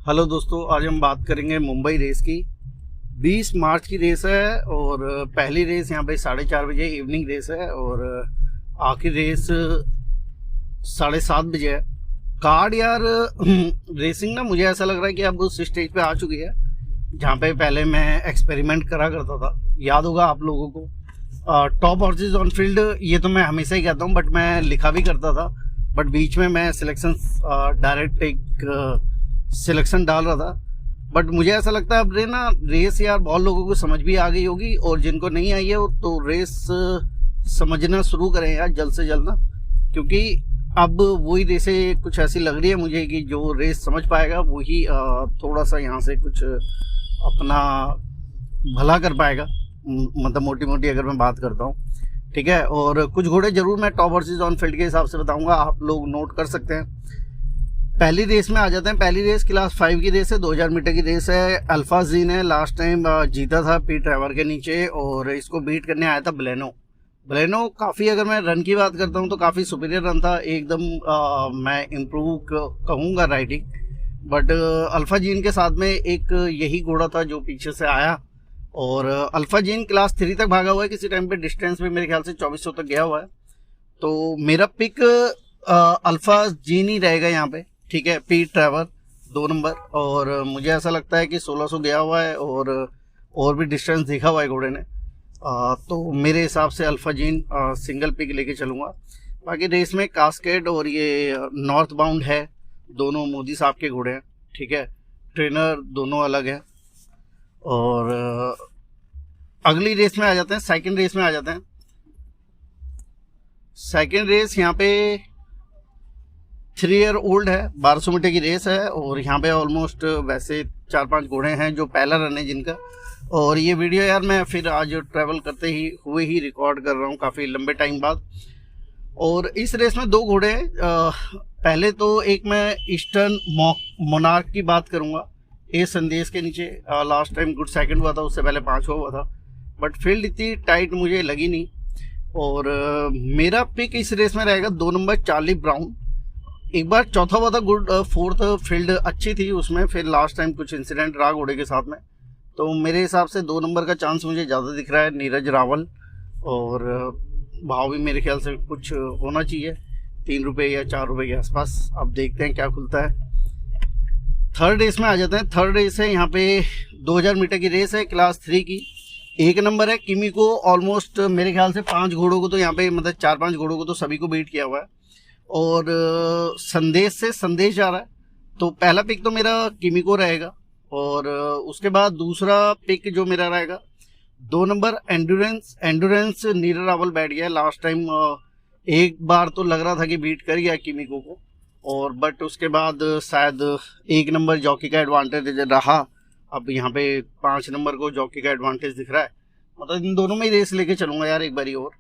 Hello दोस्तों, आज हम बात करेंगे मुंबई रेस की। 20 मार्च की रेस है और पहली रेस यहाँ पे 4:30 बजे इवनिंग रेस है और आखिरी रेस 7:30 बजे है। कार्ड यार रेसिंग ना मुझे ऐसा लग रहा है कि अब उस स्टेज पे आ चुकी है जहाँ पे पहले मैं एक्सपेरिमेंट करा करता था। याद होगा आप लोगों को टॉप हॉर्सेस ऑन फील्ड, ये तो मैं हमेशा ही कहता हूँ, बट मैं लिखा भी करता था। बट बीच में मैं सिलेक्शन डायरेक्ट एक सिलेक्शन डाल रहा था। बट मुझे ऐसा लगता है अब रेस यार बहुत लोगों को समझ भी आ गई होगी, और जिनको नहीं आई है तो रेस समझना शुरू करें यार जल्द से जल्द ना, क्योंकि अब वही रेसें कुछ ऐसी लग रही है मुझे कि जो रेस समझ पाएगा वही थोड़ा सा यहाँ से कुछ अपना भला कर पाएगा। मतलब मोटी मोटी अगर मैं बात करता हूँ, ठीक है। और कुछ घोड़े जरूर मैं टॉप हॉर्सेस ऑन फील्ड के हिसाब से बताऊंगा, आप लोग नोट कर सकते हैं। पहली रेस में आ जाते हैं। पहली रेस क्लास 5 की रेस है, 2000 मीटर की रेस है। अल्फा जीन है, लास्ट टाइम जीता था पीट ट्रेवर के नीचे, और इसको बीट करने आया था बलेनो। काफ़ी अगर मैं रन की बात करता हूँ तो काफ़ी सुपीरियर रन था एकदम। मैं इम्प्रूव कहूँगा राइडिंग, बट अल्फा जीन के साथ में एक यही घोड़ा था जो पीछे से आया, और अल्फा जीन क्लास 3 तक भागा हुआ है। किसी टाइम पे डिस्टेंस में मेरे ख्याल से 2400 तक गया हुआ है। तो मेरा पिक अल्फा जीन ही रहेगा यहाँ पे, ठीक है। पीट ट्रेवर 2 नंबर, और मुझे ऐसा लगता है कि 1600 गया हुआ है और भी डिस्टेंस देखा हुआ है घोड़े ने। तो मेरे हिसाब से अल्फा जीन सिंगल पिक लेके चलूँगा। बाकी रेस में कास्केड और ये नॉर्थ बाउंड है, दोनों मोदी साहब के घोड़े हैं, ठीक है। ट्रेनर दोनों अलग है। और अगली रेस में आ जाते हैं, सेकंड रेस में आ जाते हैं। सेकंड रेस यहाँ पे 3 ईयर ओल्ड है, 1200 मीटर की रेस है, और यहाँ पे ऑलमोस्ट वैसे 4-5 घोड़े हैं जो पहला रन है जिनका। और ये वीडियो यार मैं फिर आज ट्रैवल करते ही हुए ही रिकॉर्ड कर रहा हूँ काफ़ी लंबे टाइम बाद। और इस रेस में 2 घोड़े हैं। पहले तो एक मैं ईस्टर्न मोनार्क की बात करूँगा, ए संदेश के नीचे। लास्ट टाइम गुड सेकंड हुआ था, उससे पहले 5वां हुआ था, बट फील्ड इतनी टाइट मुझे लगी नहीं। और मेरा पिक इस रेस में रहेगा 2 नंबर चार्ली ब्राउन। एक बार चौथा हुआ था गुड, फोर्थ फील्ड अच्छी थी उसमें, फिर लास्ट टाइम कुछ इंसिडेंट रहा घोड़े के साथ में। तो मेरे हिसाब से 2 नंबर का चांस मुझे ज़्यादा दिख रहा है, नीरज रावल। और भाव भी मेरे ख्याल से कुछ होना चाहिए, 3 रुपये या 4 रुपये के आसपास। अब देखते हैं क्या खुलता है। थर्ड रेस में आ जाते हैं। थर्ड रेस है यहाँ पे 2000 मीटर की रेस है, क्लास 3 की। 1 नंबर है किमी को। ऑलमोस्ट मेरे ख्याल से 5 घोड़ों को तो यहाँ पे, मतलब 4-5 घोड़ों को तो सभी को बीट किया हुआ है। और संदेश से संदेश जा रहा है, तो पहला पिक तो मेरा किमी को रहेगा। और उसके बाद दूसरा पिक जो मेरा रहेगा 2 नंबर एंडुरेंस नीरज रावल बैठ गया। लास्ट टाइम एक बार तो लग रहा था कि बीट कर गया किमिको को, और बट उसके बाद शायद 1 नंबर जॉकी का एडवांटेज रहा। अब यहाँ पे 5 नंबर को जॉकी का एडवांटेज दिख रहा है। मतलब इन दोनों में ही रेस लेके चलूंगा यार एक बारी और।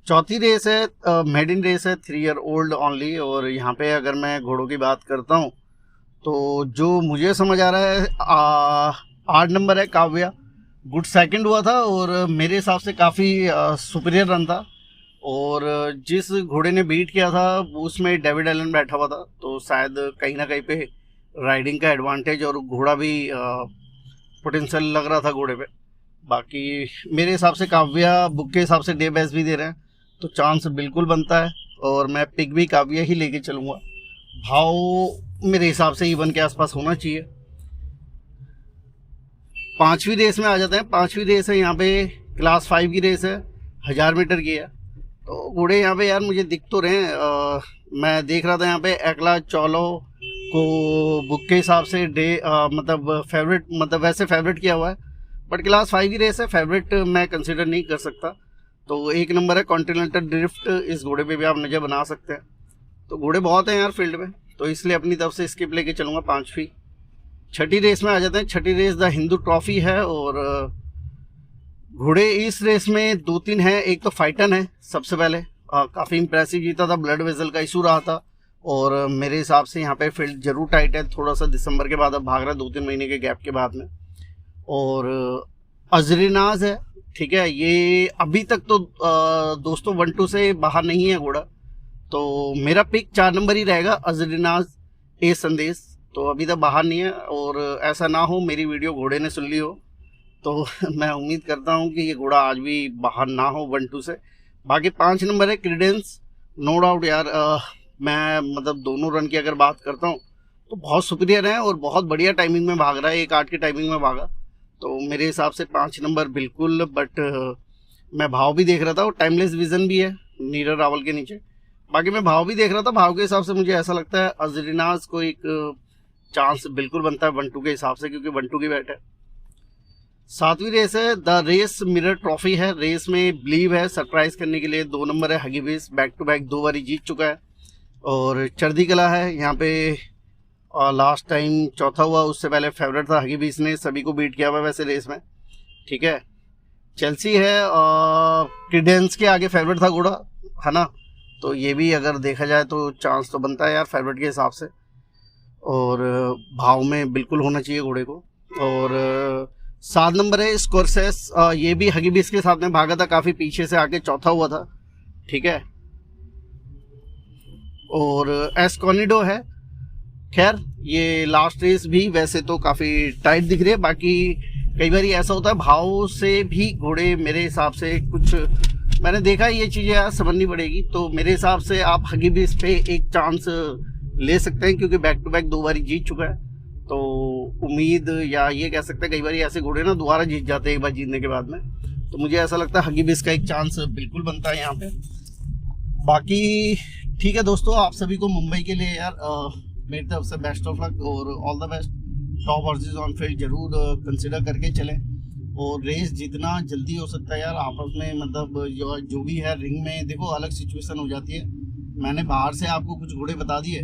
चौथी रेस है मेडिन रेस है, 3 ईयर ओल्ड ओनली। और यहाँ पे अगर मैं घोड़ों की बात करता हूँ तो जो मुझे समझ आ रहा है 8 नंबर है काव्या। गुड सेकंड हुआ था और मेरे हिसाब से काफ़ी सुपीरियर रन था। और जिस घोड़े ने बीट किया था उसमें डेविड एलन बैठा हुआ था, तो शायद कहीं ना कहीं पे राइडिंग का एडवांटेज और घोड़ा भी पोटेंशियल लग रहा था घोड़े पे। बाकी मेरे हिसाब से काव्या बुक के हिसाब से डे बेस भी दे रहे हैं, तो चांस बिल्कुल बनता है। और मैं पिक भी काव्या ही लेके चलूँगा। भाव मेरे हिसाब से इवन के आसपास होना चाहिए। 5वीं रेस में आ जाते हैं। 5वीं रेस है यहाँ पे क्लास 5 की रेस है, 1000 मीटर की है। तो घोड़े यहाँ पे यार मुझे दिख तो रहे हैं। मैं देख रहा था यहाँ पे एकला चौलो को बुक के हिसाब से मतलब फेवरेट, मतलब वैसे फेवरेट किया हुआ है, बट क्लास 5 की रेस है, फेवरेट मैं कंसिडर नहीं कर सकता। तो 1 नंबर है कॉन्टिनेंटल ड्रिफ्ट, इस घोड़े पे भी आप नज़र बना सकते हैं। तो घोड़े बहुत हैं यार फील्ड में, तो इसलिए अपनी तरफ से स्किप लेके चलूँगा 5वीं। 6ठी रेस में आ जाते हैं। 6ठी रेस द हिंदू ट्रॉफी है, और घोड़े इस रेस में 2-3 हैं। एक तो फाइटन है सबसे पहले, काफ़ी इंप्रेसिव जीता था, ब्लड वेजल का इशू रहा था। और मेरे हिसाब से यहाँ पे फील्ड जरूर टाइट है, थोड़ा सा दिसंबर के बाद अब भाग रहा है, 2-3 महीने के गैप के बाद में। और अजरीनाज है, ठीक है। ये अभी तक तो दोस्तों 1-2 से बाहर नहीं है घोड़ा, तो मेरा पिक 4 नंबर ही रहेगा, अजरीनाज ए संदेश। तो अभी तक बाहर नहीं है। और ऐसा ना हो मेरी वीडियो घोड़े ने सुन ली हो, तो मैं उम्मीद करता हूँ कि ये घोड़ा आज भी बाहर ना हो 1-2 से। बाकी 5 नंबर है क्रीडेंस, नो डाउट यार। मैं मतलब दोनों रन की अगर बात करता हूँ तो बहुत सुपीरियर है और बहुत बढ़िया टाइमिंग में भाग रहा है, 1-8 की टाइमिंग में भागा। तो मेरे हिसाब से 5 नंबर बिल्कुल। बट मैं भाव भी देख रहा था और टाइमलेस विजन भी है नीरज रावल के नीचे। बाकी मैं भाव भी देख रहा था, भाव के हिसाब से मुझे ऐसा लगता है अजरीनाज को एक चांस बिल्कुल बनता है 1-2 के हिसाब से, क्योंकि 1-2 की बैट है। 7वीं रेस है, द रेस मिरर ट्रॉफी है। रेस में बिलीव है सरप्राइज करने के लिए। 2 नंबर है हगीबिस, बैक टू बैक 2 बारी जीत चुका है। और चढ़दी कला है यहाँ पे, लास्ट टाइम चौथा हुआ, उससे पहले फेवरेट था हगीबिस ने, सभी को बीट किया हुआ वैसे रेस में, ठीक है। चेल्सी है, क्रीडेंस के आगे फेवरेट था घोड़ा, है ना। तो ये भी अगर देखा जाए तो चांस तो बनता है यार फेवरेट के हिसाब से। और भाव में बिल्कुल होना चाहिए घोड़े को। और 7 नंबर है स्कोरसेस, ये भी हगीबिस के साथ में भागा था, काफ़ी पीछे से आके चौथा हुआ था, ठीक है। और एस्कॉनिडो है, खैर ये लास्ट रेस भी वैसे तो काफ़ी टाइट दिख रही है। बाकी कई बार ऐसा होता है भाव से भी घोड़े मेरे हिसाब से कुछ मैंने देखा, ये चीज़ें यार समझनी पड़ेगी। तो मेरे हिसाब से आप हगीबिस पे एक चांस ले सकते हैं, क्योंकि बैक टू बैक 2 बारी जीत चुका है। तो उम्मीद या ये कह सकते हैं कई बार ऐसे घोड़े ना दोबारा जीत जाते हैं एक बार जीतने के बाद में। तो मुझे ऐसा लगता है हगीबिस का एक चांस बिल्कुल बनता है यहाँ पे। बाकी ठीक है दोस्तों, आप सभी को मुंबई के लिए यार मेरी तरफ से बेस्ट ऑफ लक और all the best. Top versus on field जरूर कंसिडर करके चलें, और रेस जितना जल्दी हो सकता है यार आपस में, मतलब जो भी है रिंग में देखो अलग सिचुएशन हो जाती है। मैंने बाहर से आपको कुछ घोड़े बता दिए,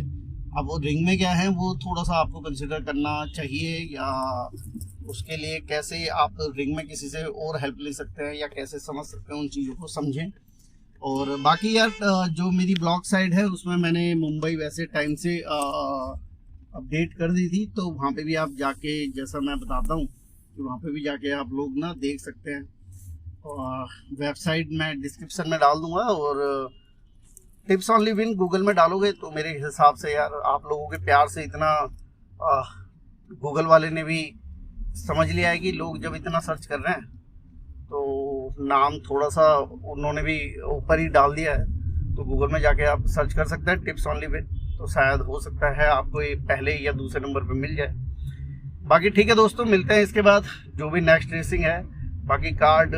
अब वो रिंग में क्या है वो थोड़ा सा आपको कंसिडर करना चाहिए, या उसके लिए कैसे आप रिंग में किसी से और हेल्प ले सकते हैं या कैसे समझ सकते हैं, उन चीज़ों को समझें। और बाकी यार जो मेरी ब्लॉग साइड है उसमें मैंने मुंबई वैसे टाइम से अपडेट कर दी थी, तो वहाँ पे भी आप जाके, जैसा मैं बताता हूँ कि वहाँ पे भी जाके आप लोग ना देख सकते हैं। और वेबसाइट मैं डिस्क्रिप्शन में डाल दूँगा, और टिप्स ओनली विन गूगल में डालोगे तो मेरे हिसाब से यार आप लोगों के प्यार से इतना गूगल वाले ने भी समझ लिया है कि लोग जब इतना सर्च कर रहे हैं तो नाम थोड़ा सा उन्होंने भी ऊपर ही डाल दिया है। तो गूगल में जाके आप सर्च कर सकते हैं टिप्स ओनली विन, तो शायद हो सकता है आपको ये पहले या दूसरे नंबर पे मिल जाए। बाकी ठीक है दोस्तों, मिलते हैं इसके बाद जो भी नेक्स्ट रेसिंग है। बाकी कार्ड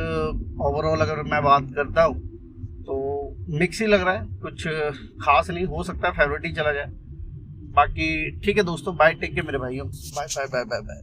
ओवरऑल अगर मैं बात करता हूँ तो मिक्स ही लग रहा है, कुछ खास नहीं, हो सकता है फेवरेट ही चला जाए। बाकी ठीक है दोस्तों, बाय, टेक केयर मेरे भाइयों, bye bye bye bye bye.